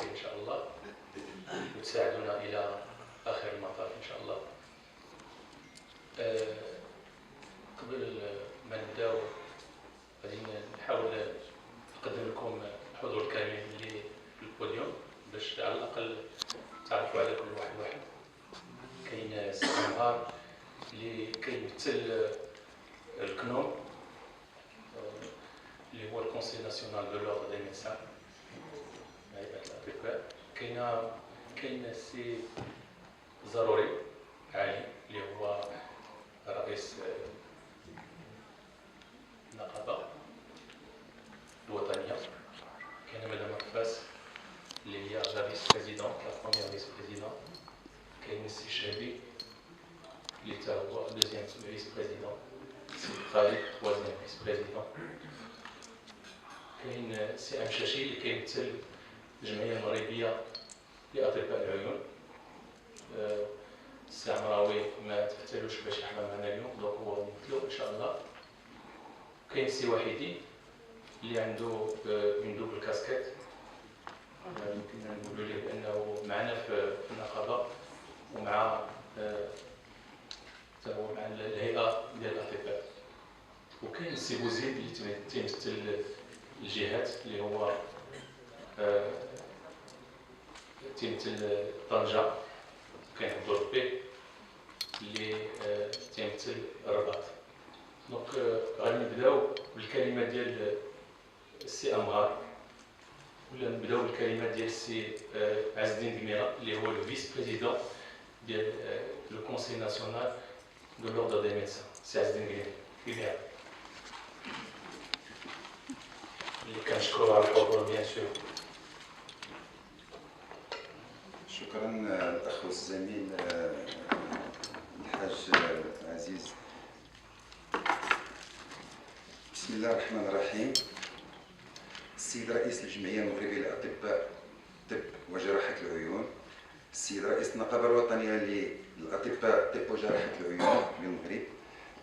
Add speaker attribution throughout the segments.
Speaker 1: التوفيق إن شاء الله وتساعدونا إلى آخر المطاف إن شاء الله. قبل ما نبداو غادي نحاول نقدم لكم الحضور الكريم اللي في البوديوم باش على الأقل تعرفوا على كل واحد. كاين سي عمار اللي كيمثل الكنوم اللي هو الكونسي ناسيونال دو لوردر دي ميدسان هيئة الأطباء. كاين سي ضروري علي اللي هو رئيس النقابة الوطنية. كاين مدام فاس اللي هي لا فيس بريزيدون لا بروميير فيس بريزيدون. كاين سي شهبي اللي تا هو دوزيام فيس بريزيدون. سي خالد troisième فيس بريزيدون. كاين سي أمشاشي اللي كيمثل الجمعية المغربية لأطباء العيون. السي عمراوي ما تفتلوش باش يحضر معنا اليوم دونك هو نمثلو ان شاء الله. كاين سي وحيدي اللي عنده اون دوبل كاسكيت، يمكن نقولوا ليه بانه معنا في النقابه ومع هو مع الهيئه ديال الاطباء. وكاين سي بوزيد اللي تيمثل الجهات اللي هو تيمثل طنجه. كاين الدور بي اللي تيمثل الرباط. دونك غادي نبداو بالكلمات ديال السي امغار ولا نبداو بالكلمات ديال السي عز الدين دميره اللي هو الفيس بريزيدون ديال لو كونسي ناسيونال دو لوردر دي ميدسان. سي عز الدين دميره اللي كنشكرو على الحضور بيان سور.
Speaker 2: شكرا الاخ الزميل الحاج عزيز. بسم الله الرحمن الرحيم. السيد رئيس الجمعيه المغربيه للاطباء طب وجراحه العيون، السيد رئيس النقابه الوطنيه للاطباء طب وجراحه العيون بالمغرب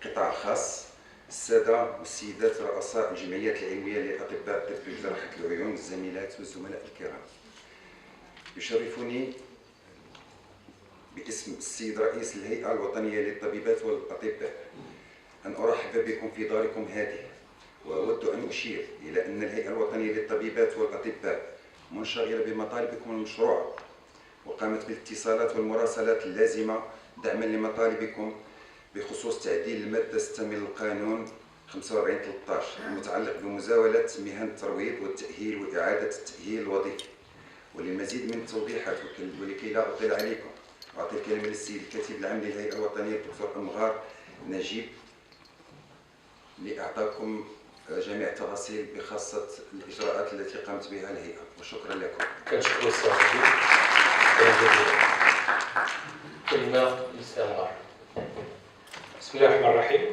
Speaker 2: قطاع خاص، الساده والسيدات رؤساء الجمعيات العلميه لاطباء طب وجراحه العيون، الزميلات والزملاء الكرام، يشرفني باسم السيد رئيس الهيئة الوطنية للطبيبات والأطباء أن أرحب بكم في داركم هذه. وأود أن أشير إلى أن الهيئة الوطنية للطبيبات والأطباء منشغلة بمطالبكم المشروعة، وقامت بالاتصالات والمراسلات اللازمة دعما لمطالبكم بخصوص تعديل المادة 6 من القانون 45/13 المتعلق بمزاولة مهن الترويض والتأهيل وإعادة التأهيل الوظيفي. وللمزيد من التوضيحات ولكي لا أطيل عليكم أعطي الكلمة للسيد الكاتب العام للهيئة الوطنية الدكتور أمغار نجيب لإعطاكم جميع التفاصيل بخاصة الإجراءات التي قامت بها الهيئة، وشكرا لكم.
Speaker 1: كنشكرو السي عزيز. كلمة للسي أمغار.
Speaker 3: Bismillah ar-Rahman ar-Rahim.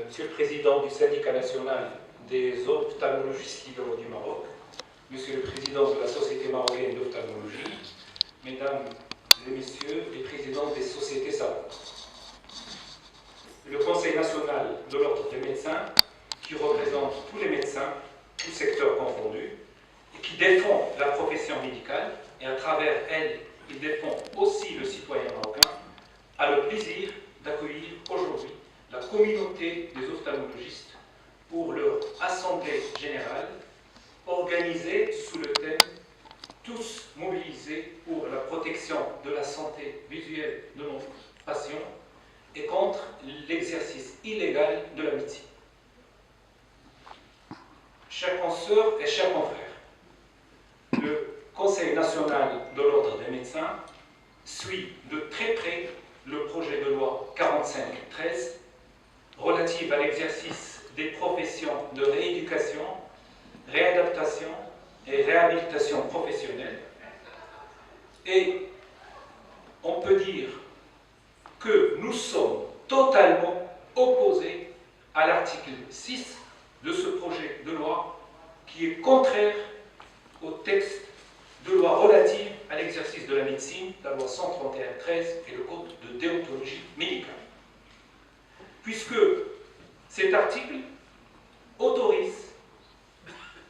Speaker 3: Monsieur le Président du Syndicat national des ophtalmologistes libéraux du Maroc, Monsieur le Président de la Société marocaine d'ophtalmologie, Mesdames et Messieurs les Présidents des sociétés savantes. Le Conseil national de l'ordre des médecins, qui représente tous les médecins, tous secteurs confondus, et qui défend la profession médicale, et à travers elle, il défend aussi le citoyen marocain, a le plaisir d'accueillir aujourd'hui la communauté des ophtalmologistes pour leur assemblée générale organisée sous le thème « Tous mobilisés pour la protection de la santé visuelle de nos patients et contre l'exercice illégal de la médecine ». Chers consoeurs et chers confrères, le Conseil national de l'ordre des médecins suit de très près le projet de loi 45/13 relative à l'exercice des professions de rééducation, réadaptation et réhabilitation professionnelle. Et on peut dire que nous sommes totalement opposés à l'article 6 de ce projet de loi qui est contraire au texte de loi relative à l'exercice de la médecine, la loi 131/13 et le code de déontologie médicale. Puisque cet article autorise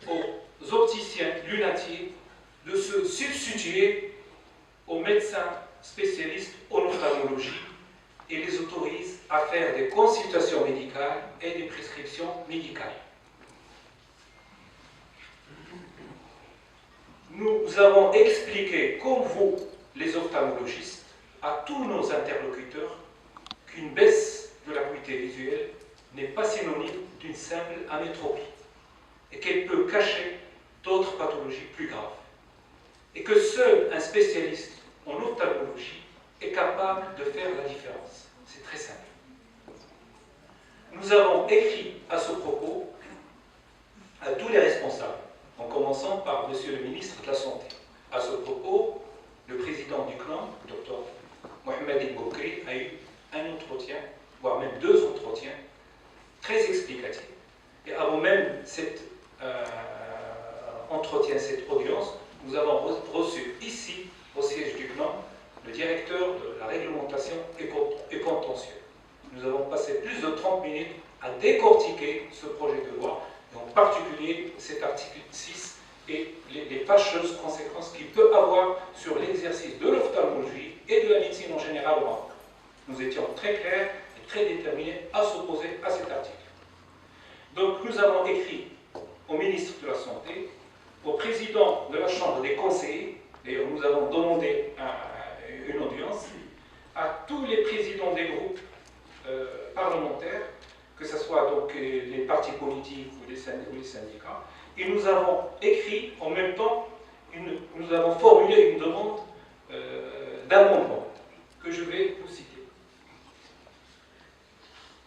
Speaker 3: aux opticiens lunatiers de se substituer aux médecins spécialistes en ophtalmologie et les autorise à faire des consultations médicales et des prescriptions médicales. Nous avons expliqué, comme vous, les ophtalmologistes, à tous nos interlocuteurs, qu'une baisse de l'acuité visuelle n'est pas synonyme d'une simple amétropie et qu'elle peut cacher d'autres pathologies plus graves. Et que seul un spécialiste en ophtalmologie est capable de faire la différence. C'est très simple. Nous avons écrit à ce propos à tous les responsables, en commençant par Monsieur le ministre de la Santé. À ce propos, le président du CNAM, Dr Mohamed El Boukri, a eu un entretien, voire même 2 entretiens, très explicatifs. Et avant même cet entretien, cette audience, nous avons reçu ici, au siège du CNAM, le directeur de la réglementation et contentieux. Nous avons passé plus de 30 minutes à décortiquer ce projet de loi, et en particulier cet article 6 et les fâcheuses conséquences qu'il peut avoir sur l'exercice de l'ophtalmologie et de la médecine en général au Maroc. Nous étions très clairs et très déterminés à s'opposer à cet article. Donc nous avons écrit au ministre de la Santé, au président de la Chambre des conseillers, d'ailleurs nous avons demandé une audience, à tous les présidents des groupes parlementaires, que ce soit donc les partis politiques ou les syndicats, et nous avons écrit en même temps, nous avons formulé une demande d'amendement que je vais vous citer.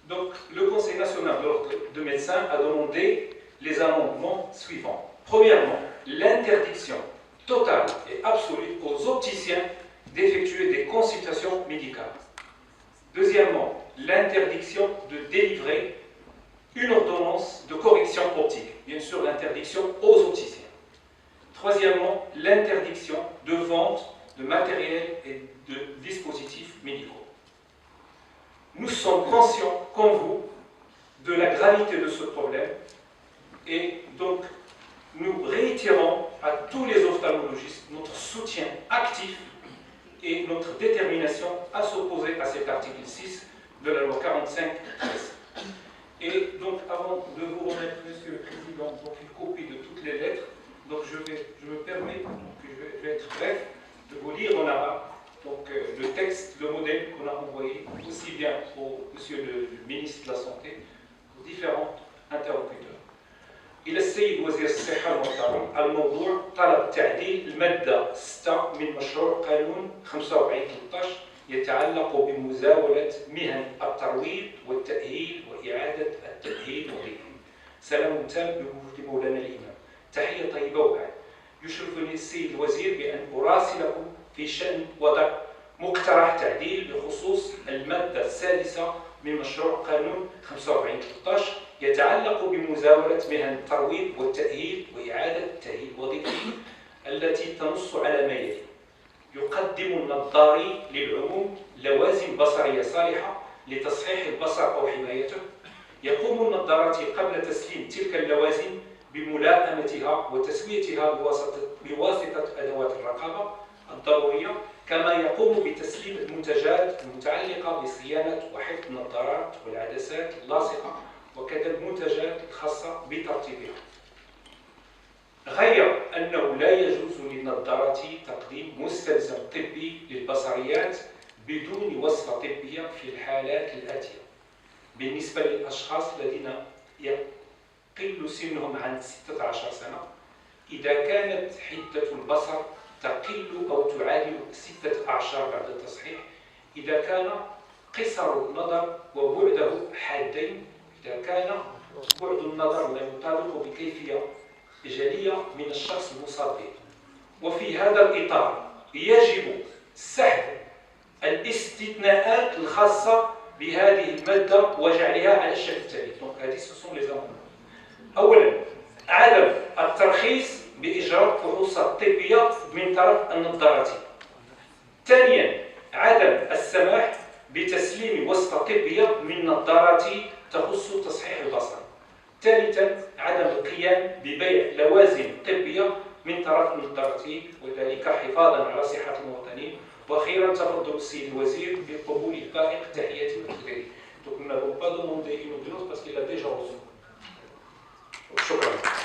Speaker 3: Donc le Conseil national de l'ordre de médecins a demandé les amendements suivants. Premièrement, l'interdiction totale et absolue aux opticiens d'effectuer des consultations médicales. Deuxièmement, l'interdiction de délivrer une ordonnance de correction optique. Bien sûr, l'interdiction aux opticiens. Troisièmement, l'interdiction de vente de matériel et de dispositifs médicaux. Nous sommes conscients, comme vous, de la gravité de ce problème et donc nous réitérons à tous les ophtalmologistes notre soutien actif et notre détermination à s'opposer à cet article 6 de la loi 45-13. Et donc, avant de vous remettre, Monsieur le Président, donc une copie de toutes les lettres, donc je me permets, je vais être bref, de vous lire en arabe donc, le texte, le modèle qu'on a envoyé aussi bien au Monsieur le ministre de la Santé, aux différents interlocuteurs. إلى السيد وزير الصحة المحترم، الموضوع طلب تعديل المادة 6 من مشروع قانون 45/13 يتعلق بمزاولة مهن الترويض والتأهيل وإعادة التأهيل وغيره. سلام تام لمولانا الإمام. تحية طيبة وبعد. يشرفني السيد الوزير بأن أراسلكم في شأن وضع مقترح تعديل بخصوص المادة السادسة من مشروع قانون 45/13 يتعلق بمزاولة مهن الترويض والتأهيل وإعادة التأهيل الوظيفي التي تنص على ما يلي. يقدم النظاري للعموم لوازم بصرية صالحة لتصحيح البصر أو حمايته. يقوم النظاراتي قبل تسليم تلك اللوازم بملائمتها وتسويتها بواسطة أدوات الرقابة الضرورية، كما يقوم بتسليم المنتجات المتعلقة بصيانة وحفظ النظارات والعدسات اللاصقة وكذا المنتجات الخاصة بترتيبها. غير أنه لا يجوز للنظارات تقديم مستلزم طبي للبصريات بدون وصفة طبية في الحالات الآتية. بالنسبة للأشخاص الذين يقل سنهم عن 16 سنة، إذا كانت حدة البصر تقل أو تعادل 6 أعشار بعد التصحيح، إذا كان قصر النظر وبعده حادين، إذا كان بعد النظر لا يطابق بكيفية جلية من الشخص المصاب به. وفي هذا الإطار يجب سحب الاستثناءات الخاصة بهذه المادة وجعلها على الشكل التالي. هذه سوسون لي زامبل. أولا، عدم الترخيص بإجراء فحوصات طبية من طرف النظاراتي. ثانيا، عدم السماح بتسليم وصفة طبية من نظاراتي تخص تصحيح البصر. ثالثا، عدم القيام ببيع لوازم طبية من طرف المدرسين، وذلك حفاظا على صحة المواطنين. واخيرا تفضل السيد الوزير بقبول الفائق تحياتي وتقديري. Donc nous n'avons pas demandé une ordonnance parce qu'il a déjà reçu. شكرا.